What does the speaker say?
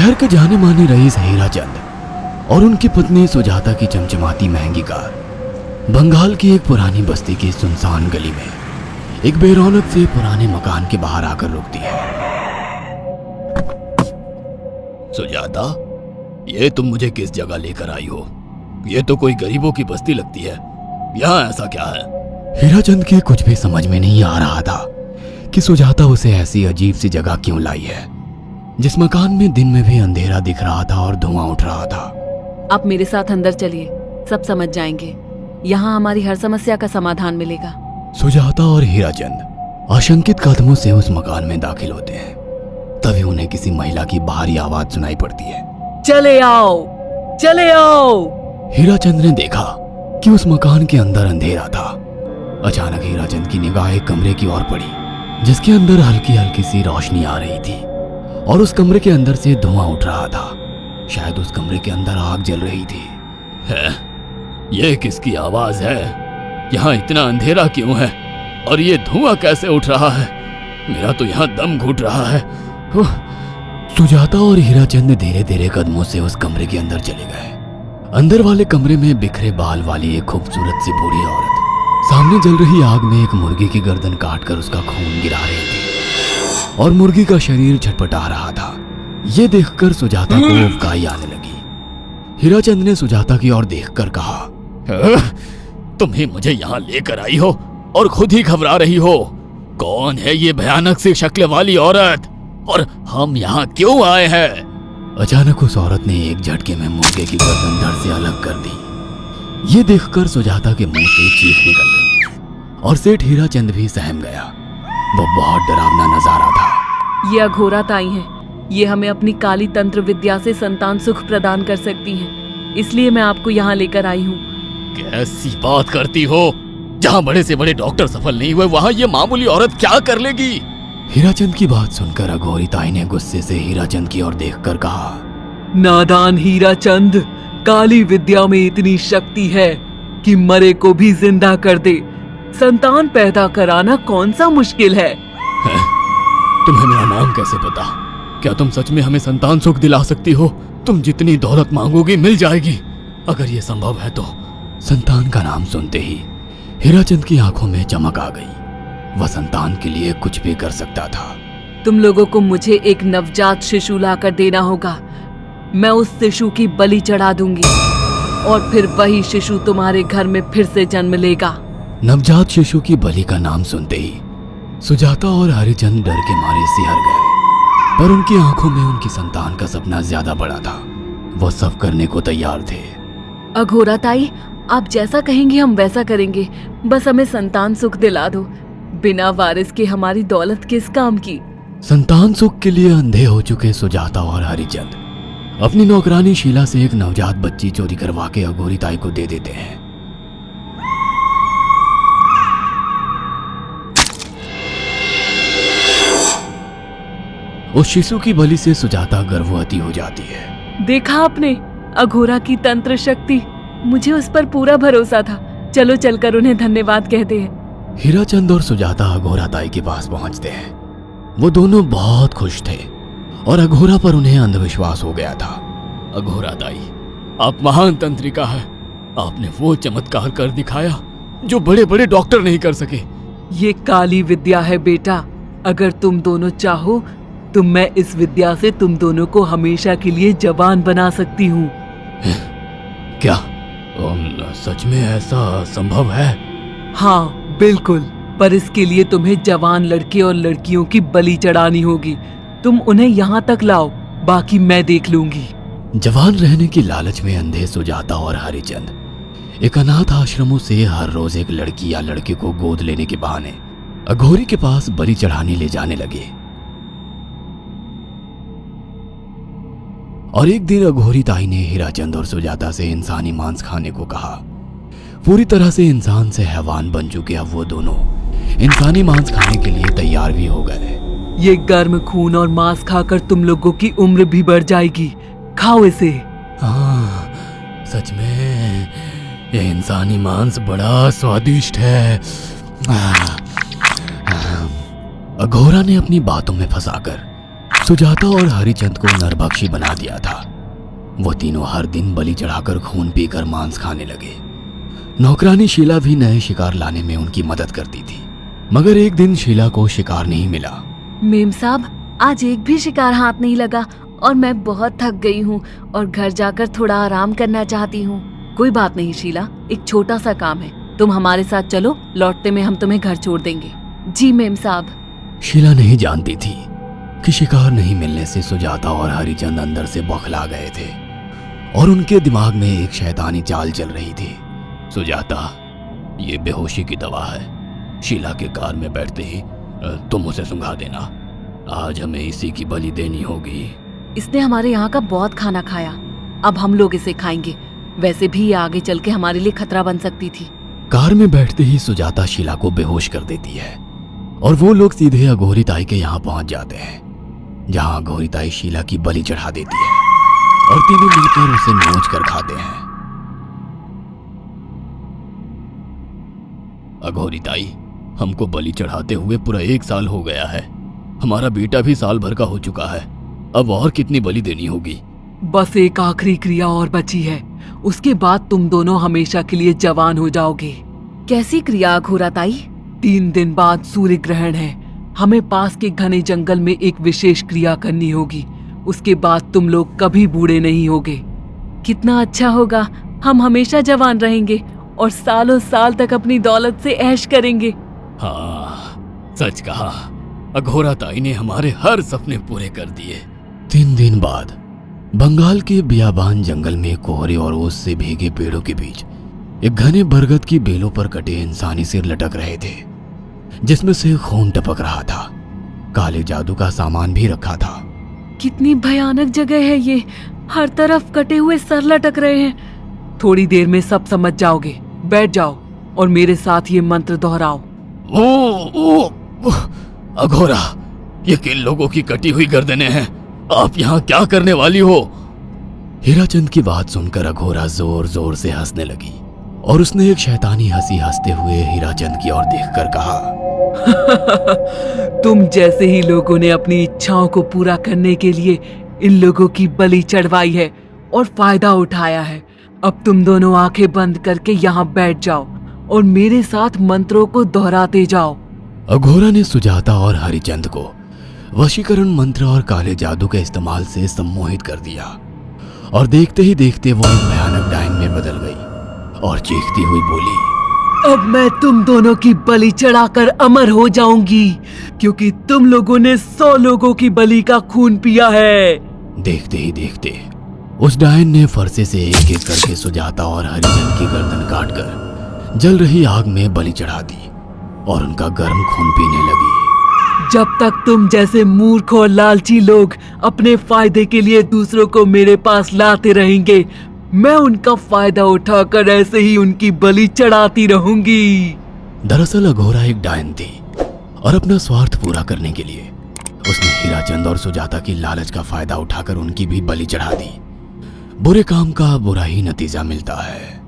शहर के जाने माने रईस हीराचंद और उनकी पत्नी सुजाता की चमचमाती महंगी कार बंगाल की एक पुरानी बस्ती की सुनसान गली में एक बेरौनक से पुराने मकान के बाहर आकर रुकती है। सुजाता, ये तुम मुझे किस जगह लेकर आई हो? ये तो कोई गरीबों की बस्ती लगती है, यहाँ ऐसा क्या है? हीराचंद के कुछ भी समझ में नहीं आ रहा था कि सुजाता उसे ऐसी अजीब सी जगह क्यों लाई है, जिस मकान में दिन में भी अंधेरा दिख रहा था और धुआं उठ रहा था। आप मेरे साथ अंदर चलिए, सब समझ जाएंगे। यहाँ हमारी हर समस्या का समाधान मिलेगा। सुजाता और हीराचंद आशंकित कदमों से उस मकान में दाखिल होते हैं। तभी उन्हें किसी महिला की बाहरी आवाज सुनाई पड़ती है, चले आओ, चले आओ। हीराचंद ने देखा कि उस मकान के अंदर अंधेरा था। अचानक हीराचंद की निगाह एक कमरे की ओर पड़ी, जिसके अंदर हल्की हल्की सी रोशनी आ रही थी और उस कमरे के अंदर से धुआं उठ रहा था। शायद उस कमरे के अंदर आग जल रही थी। है, ये किसकी आवाज है? यहाँ इतना अंधेरा क्यों है और ये धुआं कैसे उठ रहा है? मेरा तो यहाँ दम घुट रहा है। सुजाता और हीराचंद धीरे धीरे कदमों से उस कमरे के अंदर चले गए। अंदर वाले कमरे में बिखरे बाल वाली एक खूबसूरत सी बूढ़ी औरत सामने जल रही आग में एक मुर्गी की गर्दन काटकर उसका खून गिरा रही थी और मुर्गी का शरीर छटपटा रहा था। ये देखकर सुजाता को उबकाई आने लगी। हीराचंद ने सुजाता की ओर देखकर कहा, तुम ही मुझे यहाँ लेकर आई हो और खुद ही घबरा रही हो। कौन है ये भयानक सी शक्ल वाली औरत और हम यहाँ क्यों आए हैं? अचानक उस औरत ने एक झटके में मुर्गे की गर्दन धड़ से अलग कर दी। ये देखकर सुजाता के मुंह से चीख निकल गई और सेठ हीराचंद भी सहम गया। वो बहुत डरावना नजारा था। ये अघोरा ताई हैं। ये हमें अपनी काली तंत्र विद्या से संतान सुख प्रदान कर सकती हैं। इसलिए मैं आपको यहाँ लेकर आई हूँ। कैसी बात करती हो? जहाँ बड़े से बड़े डॉक्टर सफल नहीं हुए, वहाँ ये मामूली औरत क्या कर लेगी? हीराचंद की बात सुनकर अघोरी ताई ने गुस्से से हीराचंद की ओर देखकर कहा, नादान हीराचंद, काली विद्या में इतनी शक्ति है कि मरे को भी जिंदा कर दे। संतान पैदा कराना कौन सा मुश्किल है? तुम्हें मेरा नाम कैसे पता? क्या तुम सच में हमें संतान सुख दिला सकती हो? तुम जितनी दौलत मांगोगी मिल जाएगी, अगर ये संभव है तो। संतान का नाम सुनते ही हीराचंद की आंखों में चमक आ गई। वह संतान के लिए कुछ भी कर सकता था। तुम लोगों को मुझे एक नवजात शिशु लाकर देना होगा। मैं उस शिशु की बलि चढ़ा दूंगी और फिर वही शिशु तुम्हारे घर में फिर से जन्म लेगा। नवजात शिशु की बलि का नाम सुनते ही सुजाता और हरिचंद डर के मारे सिहर गए, पर उनकी आंखों में उनकी संतान का सपना ज्यादा बड़ा था। वो सब करने को तैयार थे। अघोरा ताई, आप जैसा कहेंगे हम वैसा करेंगे। बस हमें संतान सुख दिला दो। बिना वारिस के हमारी दौलत किस काम की? संतान सुख के लिए अंधे हो चुके सुजाता और हरिचंद अपनी नौकरानी शीला से एक नवजात बच्ची चोरी करवा के अघोरी ताई को दे देते हैं। उस शिशु की बलि से सुजाता गर्भवती हो जाती है। देखा आपने अघोरा की तंत्र शक्ति? मुझे उस पर पूरा भरोसा था। चलो चलकर उन्हें धन्यवाद कहते हैं। हीराचंद और सुजाता अघोरा ताई के पास पहुंचते हैं। वो दोनों बहुत खुश थे और अघोरा पर उन्हें अंधविश्वास हो गया था। अघोरा ताई, आप महान तंत्रिका है। आपने वो चमत्कार कर दिखाया जो बड़े बड़े डॉक्टर नहीं कर सके। ये काली विद्या है बेटा। अगर तुम दोनों चाहो तो मैं इस विद्या से तुम दोनों को हमेशा के लिए जवान बना सकती हूँ। क्या सच में ऐसा संभव है? हाँ बिल्कुल, पर इसके लिए तुम्हें जवान लड़के और लड़कियों की बलि चढ़ानी होगी। तुम उन्हें यहाँ तक लाओ, बाकी मैं देख लूंगी। जवान रहने की लालच में अंधे सुजाता और हरिचंद एक अनाथ आश्रमों से हर रोज एक लड़की या लड़के को गोद लेने के बहाने अघोरी के पास बलि चढ़ाने ले जाने लगे। और एक दिन अघोरी ताई ने हीराचंद और सुजाता से इंसानी मांस खाने को कहा। पूरी तरह से इंसान से हैवान बन चुके अब वो दोनों इंसानी मांस खाने के लिए तैयार भी हो गए। ये गर्म खून और मांस खाकर तुम लोगों की उम्र भी बढ़ जाएगी। खाओ इसे। हाँ, सच में ये इंसानी मांस बड़ा स्वादिष्ट है। अघोरा ने अपनी बातों में फंसाकर सुजाता और हरिचंद को नरभक्षी बना दिया था। वो तीनों हर दिन बलि चढ़ाकर खून पीकर मांस खाने लगे। नौकरानी शीला भी नए शिकार लाने में उनकी मदद करती थी, मगर एक दिन शीला को शिकार नहीं मिला। मेम साहब, आज एक भी शिकार हाथ नहीं लगा और मैं बहुत थक गई हूँ और घर जाकर थोड़ा आराम करना चाहती हूँ। कोई बात नहीं शीला, एक छोटा सा काम है, तुम हमारे साथ चलो, लौटते में हम तुम्हें घर छोड़ देंगे। जी मेम साहब। शीला नहीं जानती थी कि शिकार नहीं मिलने से सुजाता और हरिचंद अंदर से बौखला गए थे और उनके दिमाग में एक शैतानी चाल चल रही थी। सुजाता, ये बेहोशी की दवा है। शीला के कार में बैठते ही तुम उसे सुंघा देना। आज हमें इसी की बलि देनी होगी। इसने हमारे यहाँ का बहुत खाना खाया, अब हम लोग इसे खाएंगे। वैसे भी ये आगे चल के हमारे लिए खतरा बन सकती थी। कार में बैठते ही सुजाता शीला को बेहोश कर देती है और वो लोग सीधे अघोरी ताई के यहाँ पहुंच जाते हैं, जहाँ अघोरी ताई शीला की बलि चढ़ा देती है और तीनों मिलकर उसे नोच कर खाते हैं। अघोरी ताई, हमको बलि चढ़ाते हुए पूरा 1 साल हो गया है। हमारा बेटा भी साल भर का हो चुका है। अब और कितनी बलि देनी होगी? बस एक आखिरी क्रिया और बची है, उसके बाद तुम दोनों हमेशा के लिए जवान हो जाओगे। कैसी क्रिया अघोरा ताई? 3 दिन बाद सूर्य ग्रहण है, हमें पास के घने जंगल में एक विशेष क्रिया करनी होगी। उसके बाद तुम लोग कभी बूढ़े नहीं होगे। कितना अच्छा होगा, हम हमेशा जवान रहेंगे और सालों साल तक अपनी दौलत से ऐश करेंगे। हाँ, सच कहा। अघोरा ताई ने हमारे हर सपने पूरे कर दिए। 3 दिन बाद बंगाल के बियाबान जंगल में कोहरे और ओस से भीगे पेड़ों के बीच एक घने बरगद की बेलों पर कटे इंसानी सिर लटक रहे थे, जिसमें से खून टपक रहा था। काले जादू का सामान भी रखा था। कितनी भयानक जगह है ये, हर तरफ कटे हुए सर लटक रहे हैं। थोड़ी देर में सब समझ जाओगे। बैठ जाओ और मेरे साथ ये मंत्र दोहराओ। ओ, अघोरा, ये किन लोगों की कटी हुई गर्दनें हैं? आप यहाँ क्या करने वाली हो? हीराचंद की बात सुनकर अघोरा जोर जोर से हंसने लगी और उसने एक शैतानी हंसी हंसते हुए हीराचंद की ओर देखकर कहा, तुम जैसे ही लोगों ने अपनी इच्छाओं को पूरा करने के लिए इन लोगों की बलि चढ़वाई है और फायदा उठाया है। अब तुम दोनों आंखें बंद करके यहाँ बैठ जाओ और मेरे साथ मंत्रों को दोहराते जाओ। अघोरा ने सुजाता और हरिचंद को वशीकरण मंत्र और काले जादू के इस्तेमाल से सम्मोहित कर दिया और देखते ही देखते वो एक भयानक डायन में बदल गई और चीखती हुई बोली, अब मैं तुम दोनों की बलि चढ़ाकर अमर हो जाऊंगी, क्योंकि तुम लोगों ने 100 लोगों की बलि का खून पिया है। देखते ही देखते उस डायन ने फरसे से एक एक करके सुजाता और हरिचंद की गर्दन काटकर जल रही आग में बलि चढ़ा दी और उनका गर्म खून पीने लगी। जब तक तुम जैसे मूर्ख और लालची लोग अपने फायदे के लिए दूसरों को मेरे पास लाते रहेंगे, मैं उनका फायदा उठाकर ऐसे ही उनकी बलि चढ़ाती रहूंगी। दरअसल अघोरा एक डायन थी और अपना स्वार्थ पूरा करने के लिए उसने हीराचंद और सुजाता की लालच का फायदा उठाकर उनकी भी बलि चढ़ा दी। बुरे काम का बुरा ही नतीजा मिलता है।